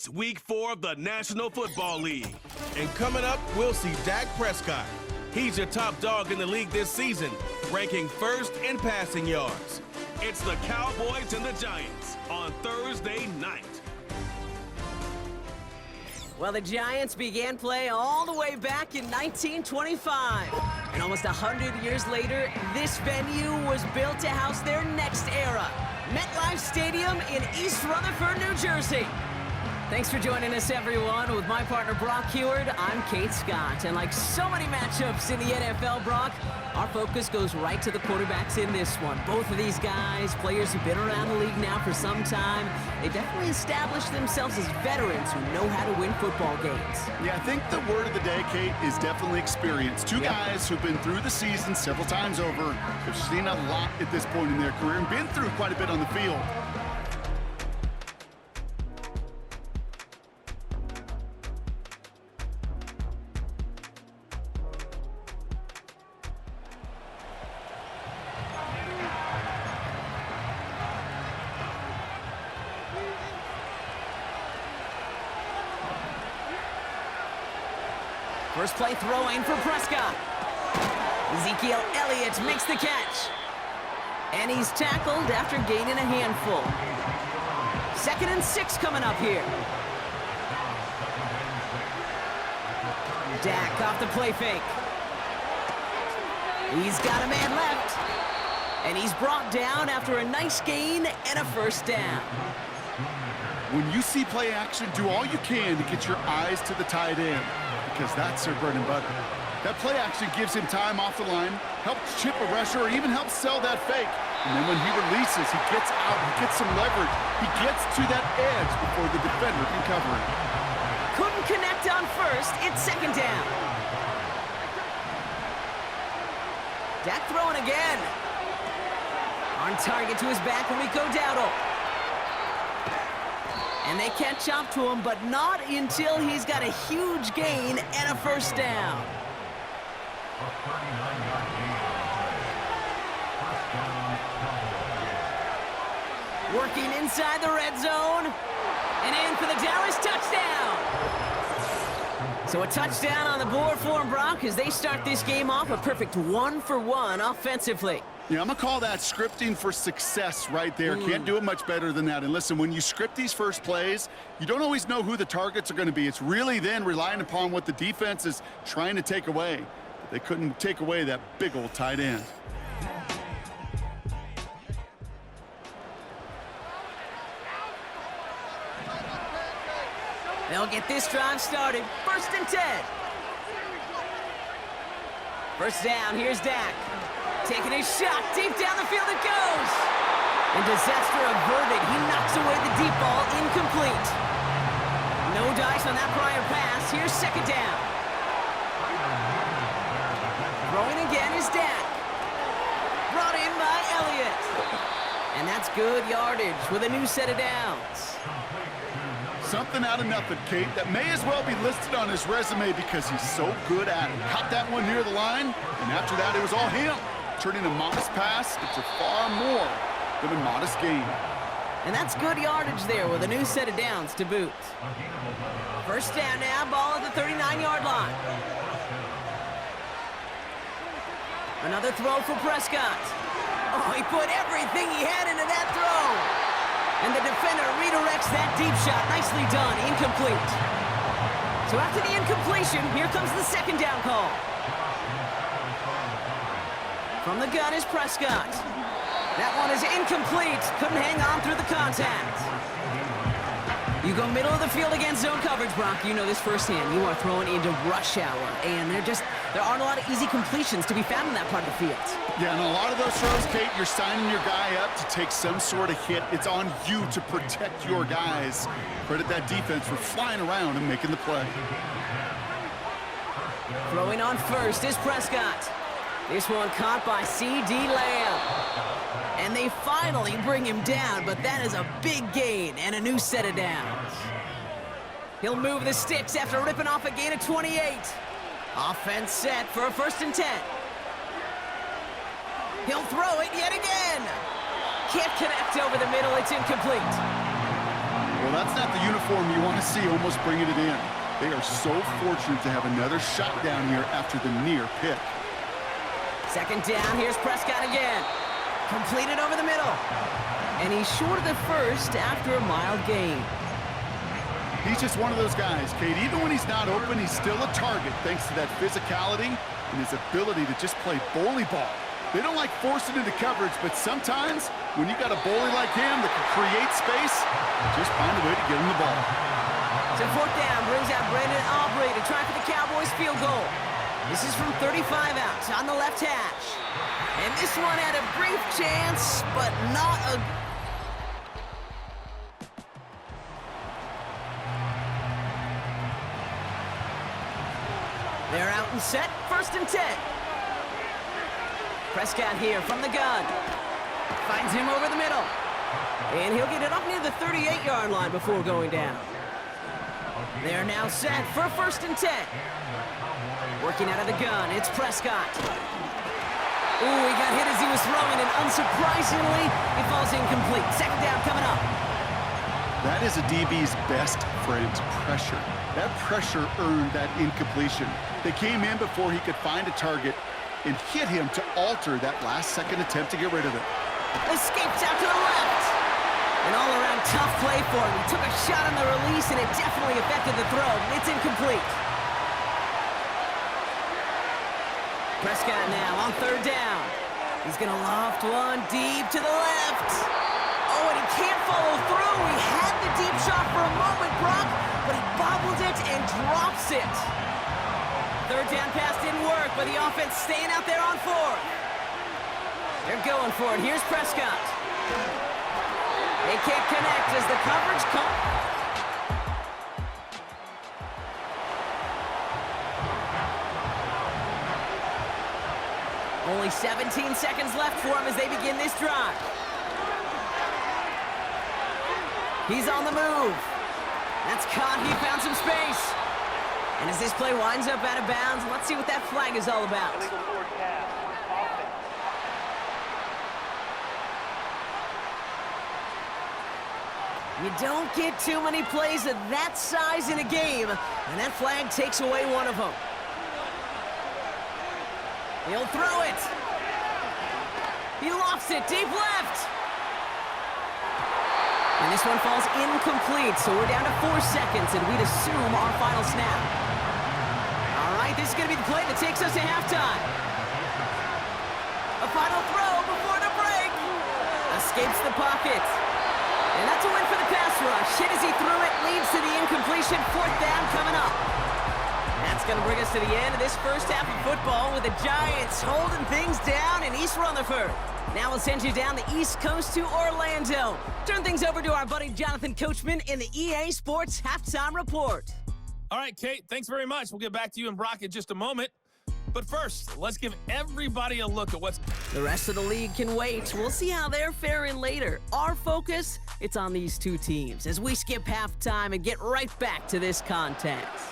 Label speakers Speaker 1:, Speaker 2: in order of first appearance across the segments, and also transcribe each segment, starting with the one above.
Speaker 1: It's Week 4 of the National Football League.
Speaker 2: And coming up, we'll see Dak Prescott. He's your top dog in the league this season, ranking first in passing yards.
Speaker 1: It's the Cowboys and the Giants on Thursday night.
Speaker 3: Well, the Giants began play all the way back in 1925. And almost 100 years later, this venue was built to house their next era. MetLife Stadium in East Rutherford, New Jersey. Thanks for joining us, everyone. With my partner, Brock Heward, I'm Kate Scott. And like so many matchups in the NFL, Brock, our focus goes right to the quarterbacks in this one. Both of these guys, players who've been around the league now for some time, they definitely established themselves as veterans who know how to win football games.
Speaker 4: Yeah, I think the word of the day, Kate, is definitely experience. Two guys who've been through the season several times over, have seen a lot at this point in their career and been through quite a bit on the field.
Speaker 3: First play throwing for Prescott. Ezekiel Elliott makes the catch. And he's tackled after gaining a handful. 2nd and 6 coming up here. Dak off the play fake. He's got a man left. And he's brought down after a nice gain and a first down.
Speaker 4: When you see play action, do all you can to get your eyes to the tight end, because that's their bread and butter. That play action gives him time off the line, helps chip a rusher, or even helps sell that fake. And then when he releases, he gets out, he gets some leverage. He gets to that edge before the defender can cover it.
Speaker 3: Couldn't connect on first. It's 2nd down. Dak throwing again. On target to his back, Rico Dowdle. And they catch up to him, but not until he's got a huge gain and a first down. Working inside the red zone. And in for the Dallas touchdown. So a touchdown on the board for him, Brock, as they start this game off a perfect 1-for-1 offensively.
Speaker 4: Yeah, I'm going to call that scripting for success right there. Can't do it much better than that. And listen, when you script these first plays, you don't always know who the targets are going to be. It's really then relying upon what the defense is trying to take away. They couldn't take away that big old tight end.
Speaker 3: They'll get this drive started. 1st and 10. First down, here's Dak. Taking his shot, deep down the field it goes. And disaster averted. He knocks away the deep ball, incomplete. No dice on that prior pass. Here's 2nd down. Throwing again is Dak. Brought in by Elliott. And that's good yardage with a new set of downs.
Speaker 4: Something out of nothing, Kate, that may as well be listed on his resume because he's so good at it. Caught that one near the line, and after that, it was all him. Turning a modest pass into far more than a modest gain.
Speaker 3: And that's good yardage there with a new set of downs to boot. First down now, ball at the 39-yard line. Another throw for Prescott. Oh, he put everything he had into that throw. And the defender redirects that deep shot. Nicely done. Incomplete. So after the incompletion, here comes the 2nd down call. From the gun is Prescott. That one is incomplete. Couldn't hang on through the contact. You go middle of the field against zone coverage, Brock. You know this firsthand. You are throwing into rush hour. And there aren't a lot of easy completions to be found in that part of the field.
Speaker 4: Yeah, and a lot of those throws, Kate, you're signing your guy up to take some sort of hit. It's on you to protect your guys. Credit that defense for flying around and making the play.
Speaker 3: Throwing on first is Prescott. This one caught by C.D. Lamb. And they finally bring him down, but that is a big gain and a new set of downs. He'll move the sticks after ripping off a gain of 28. Offense set for a 1st and 10. He'll throw it yet again. Can't connect over the middle. It's incomplete.
Speaker 4: Well, Well, that's not the uniform you want to see almost bringing it in. They are so fortunate to have another shot down here after the near pick.
Speaker 3: Second down, here's Prescott again. Completed over the middle. And he's short of the first after a mild gain.
Speaker 4: He's just one of those guys, Kate. Even when he's not open, he's still a target thanks to that physicality and his ability to just play bully ball. They don't like forcing into coverage, but sometimes when you got a bully like him that can create space, just find a way to get him the ball.
Speaker 3: So fourth down brings out Brandon Aubrey to try for the Cowboys field goal. This is from 35 out on the left hash. And this one had a brief chance, but not a... They're out and set, 1st and 10. Prescott here from the gun. Finds him over the middle. And he'll get it up near the 38-yard line before going down. They're now set for 1st and 10. Working out of the gun, it's Prescott. Ooh, he got hit as he was throwing, and unsurprisingly, it falls incomplete. Second down coming up.
Speaker 4: That is a DB's best friend, pressure. That pressure earned that incompletion. They came in before he could find a target and hit him to alter that last-second attempt to get rid of it.
Speaker 3: Escapes out to the left. An all-around tough play for him. He took a shot on the release, and it definitely affected the throw. It's incomplete. Prescott now on 3rd down. He's going to loft one deep to the left. Oh, and he can't follow through. He had the deep shot for a moment, Brock, but he bobbled it and drops it. 3rd down pass didn't work, but the offense staying out there on 4th. They're going for it. Here's Prescott. They can't connect as the coverage comes. Only 17 seconds left for him as they begin this drive. He's on the move. That's caught. He found some space. And as this play winds up out of bounds, let's see what that flag is all about. You don't get too many plays of that size in a game, and that flag takes away one of them. He'll throw it. He lofts it deep left. And this one falls incomplete, so we're down to 4 seconds, and we'd assume our final snap. All right, this is going to be the play that takes us to halftime. A final throw before the break. Escapes the pocket. And that's a win for the pass rush. Hit as he threw it, leads to the incompletion. 4th down coming up. That's going to bring us to the end of this first half of football with the Giants holding things down in East Rutherford. Now we'll send you down the East Coast to Orlando. Turn things over to our buddy Jonathan Coachman in the EA Sports Halftime Report.
Speaker 1: All right, Kate, thanks very much. We'll get back to you and Brock in just a moment. But first, let's give everybody a look at what's...
Speaker 3: The rest of the league can wait. We'll see how they're faring later. Our focus, it's on these two teams as we skip halftime and get right back to this contest.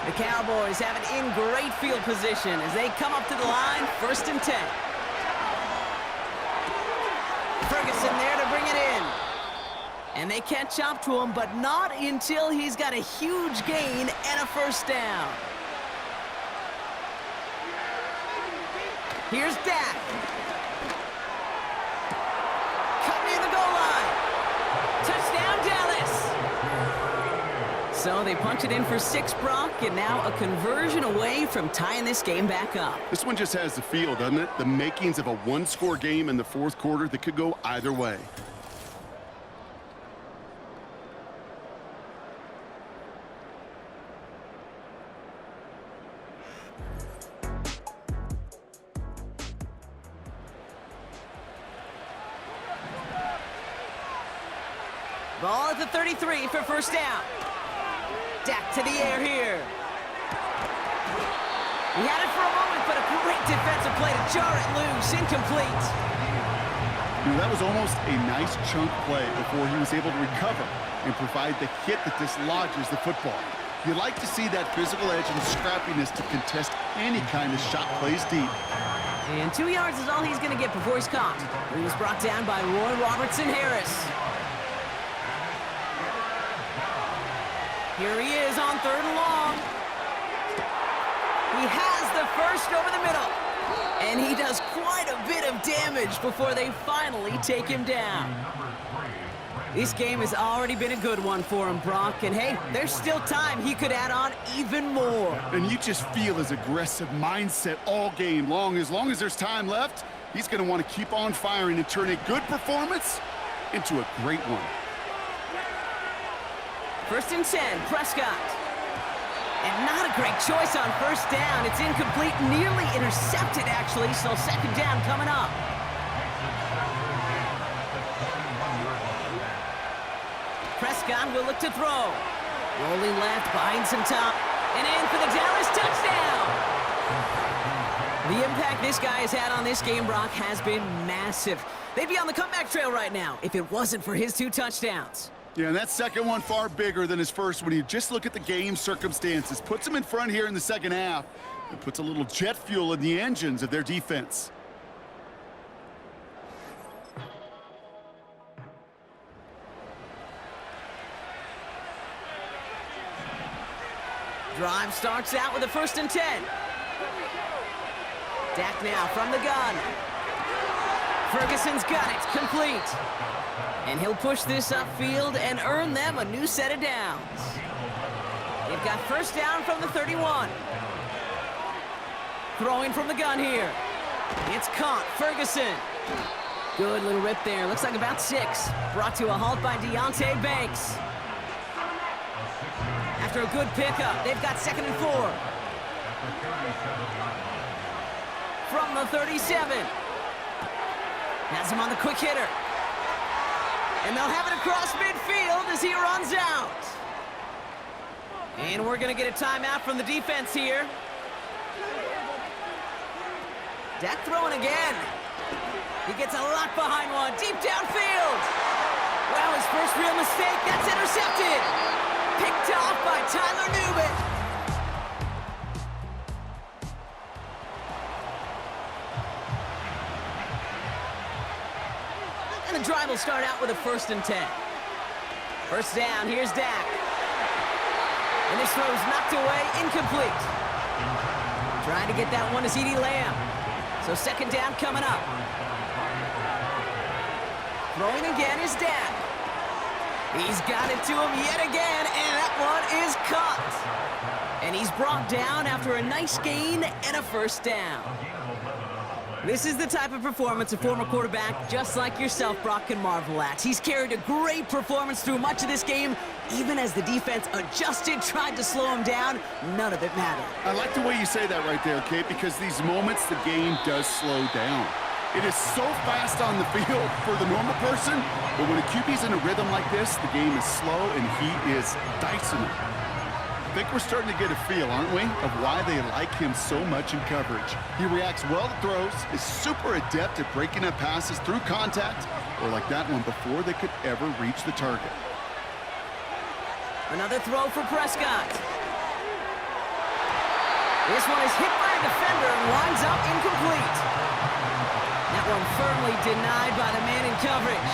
Speaker 3: The Cowboys have it in great field position as they come up to the line, 1st and 10. Ferguson there to bring it in. And they catch up to him, but not until he's got a huge gain and a 1st down. Here's Dak. Cut near the goal line. Touchdown, Dallas. So they punch it in for 6, Brock, and now a conversion away from tying this game back up.
Speaker 4: This one just has the feel, doesn't it? The makings of a one-score game in the 4th quarter that could go either way.
Speaker 3: Ball at the 33 for 1st down. Dak to the air here. He had it for a moment, but a great defensive play to jar it loose. Incomplete.
Speaker 4: That was almost a nice chunk play before he was able to recover and provide the hit that dislodges the football. You like to see that physical edge and scrappiness to contest any kind of shot plays deep.
Speaker 3: And 2 yards is all he's going to get before he's caught. He was brought down by Roy Robertson-Harris. Here he is on 3rd and long. He has the first over the middle. And he does quite a bit of damage before they finally take him down. This game has already been a good one for him, Brock. And hey, there's still time he could add on even more.
Speaker 4: And you just feel his aggressive mindset all game long. As long as there's time left, he's going to want to keep on firing and turn a good performance into a great one.
Speaker 3: 1st and 10, Prescott. And not a great choice on 1st down. It's incomplete, nearly intercepted, actually, so 2nd down coming up. Prescott will look to throw. Rolling left, behind some time, and in for the Dallas touchdown. The impact this guy has had on this game, Brock, has been massive. They'd be on the comeback trail right now if it wasn't for his 2 touchdowns.
Speaker 4: Yeah, and that second one far bigger than his first when you just look at the game circumstances. Puts him in front here in the second half. It puts a little jet fuel in the engines of their defense.
Speaker 3: Drive starts out with a 1st and 10. Dak now from the gun. Ferguson's got it, complete. And he'll push this upfield and earn them a new set of downs. They've got 1st down from the 31. Throwing from the gun here. It's caught, Ferguson. Good little rip there, looks like about 6. Brought to a halt by Deontay Banks. After a good pickup, they've got 2nd and 4. From the 37. Has him on the quick hitter. And they'll have it across midfield as he runs out. And we're going to get a timeout from the defense here. Dak throwing again. He gets a lock behind one, deep downfield. Well, his first real mistake, that's intercepted. Picked off by Tyler Newman. And the drive will start out with a 1st and 10. 1st down, here's Dak. And this throw's knocked away, incomplete. Trying to get that one to CeeDee Lamb. So 2nd down coming up. Throwing again is Dak. He's got it to him yet again, and that one is caught. And he's brought down after a nice gain and a 1st down. This is the type of performance a former quarterback just like yourself, Brock, can marvel at. He's carried a great performance through much of this game, even as the defense adjusted, tried to slow him down. None of it mattered.
Speaker 4: I like the way you say that right there, Kate, because these moments the game does slow down. It is so fast on the field for the normal person, but when a QB's in a rhythm like this, the game is slow and he is dicing it. I think we're starting to get a feel, aren't we, of why they like him so much in coverage. He reacts well to throws, is super adept at breaking up passes through contact, or like that one before they could ever reach the target.
Speaker 3: Another throw for Prescott. This one is hit by a defender and winds up incomplete. That one firmly denied by the man in coverage.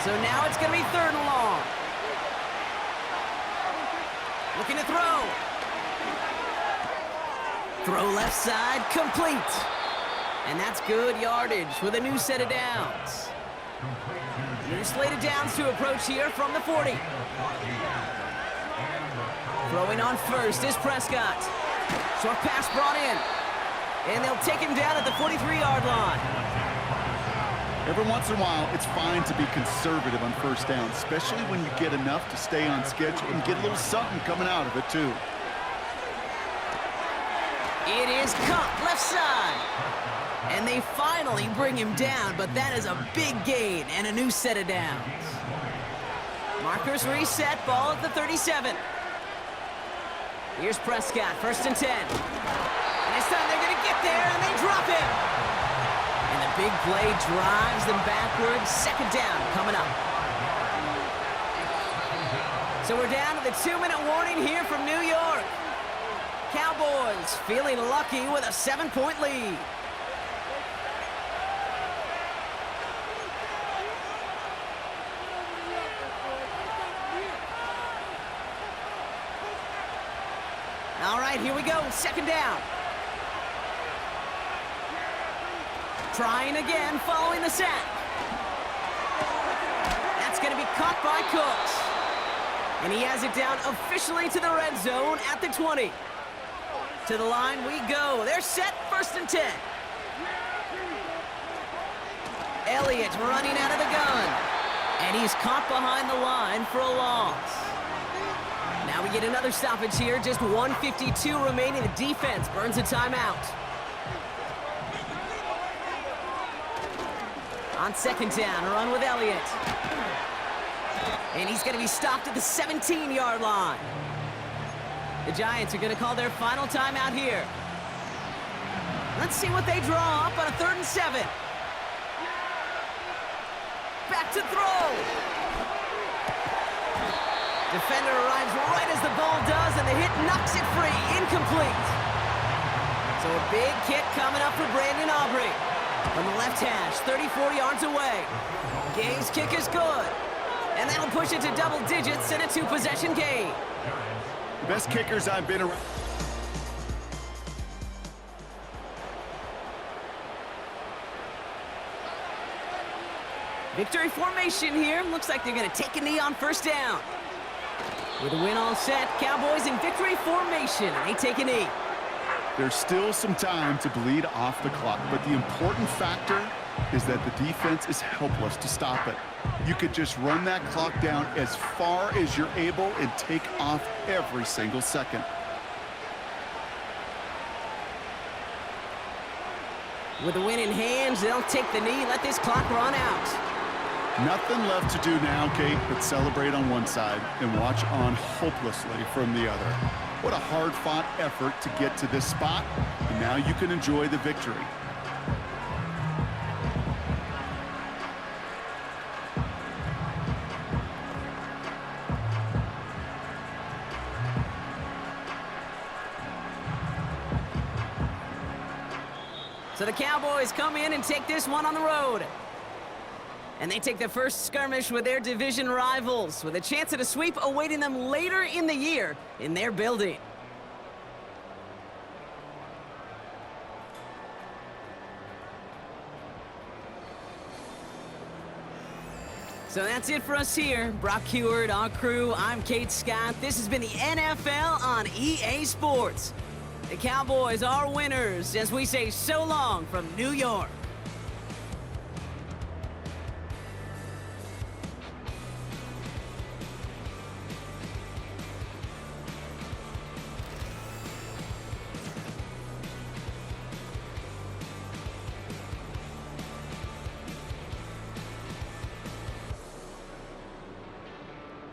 Speaker 3: So now it's going to be 3rd and long. Looking to throw. Throw left side, complete. And that's good yardage with a new set of downs. New slate of downs to approach here from the 40. Throwing on 1st is Prescott. Short pass brought in. And they'll take him down at the 43-yard line.
Speaker 4: Every once in a while, it's fine to be conservative on 1st down, especially when you get enough to stay on schedule and get a little something coming out of it, too.
Speaker 3: It is caught left side. And they finally bring him down, but that is a big gain and a new set of downs. Markers reset, ball at the 37. Here's Prescott, 1st and 10. And this time they're going to get there, and they drop him. And the big play drives them backwards. 2nd down coming up. So we're down to the 2-minute warning here from New York. Cowboys feeling lucky with a 7-point lead. All right, here we go, 2nd down. Trying again following the sack. That's going to be caught by Cooks. And he has it down officially to the red zone at the 20. To the line we go. They're set, 1st and 10. Elliott running out of the gun. And he's caught behind the line for a loss. Now we get another stoppage here. Just 1:52 remaining. The defense burns a timeout. On 2nd down, a run with Elliott. And he's going to be stopped at the 17-yard line. The Giants are going to call their final timeout here. Let's see what they draw up on a 3rd and 7. Back to throw. Defender arrives right as the ball does, and the hit knocks it free. Incomplete. So a big kick coming up for Brandon Aubrey. From the left hash, 34 yards away. Gay's kick is good. And that'll push it to double digits in a 2-possession game.
Speaker 4: The best kickers I've been around.
Speaker 3: Victory formation here. Looks like they're going to take a knee on 1st down. With the win all set, Cowboys in victory formation. They take a knee.
Speaker 4: There's still some time to bleed off the clock, but the important factor is that the defense is helpless to stop it. You could just run that clock down as far as you're able and take off every single second.
Speaker 3: With the win in hands, they'll take the knee, let this clock run out.
Speaker 4: Nothing left to do now, Kate, but celebrate on one side and watch on hopelessly from the other. What a hard-fought effort to get to this spot, and now you can enjoy the victory.
Speaker 3: So the Cowboys come in and take this one on the road. And they take the first skirmish with their division rivals, with a chance at a sweep awaiting them later in the year in their building. So that's it for us here. Brock Heward, our crew, I'm Kate Scott. This has been the NFL on EA Sports. The Cowboys are winners as we say so long from New York.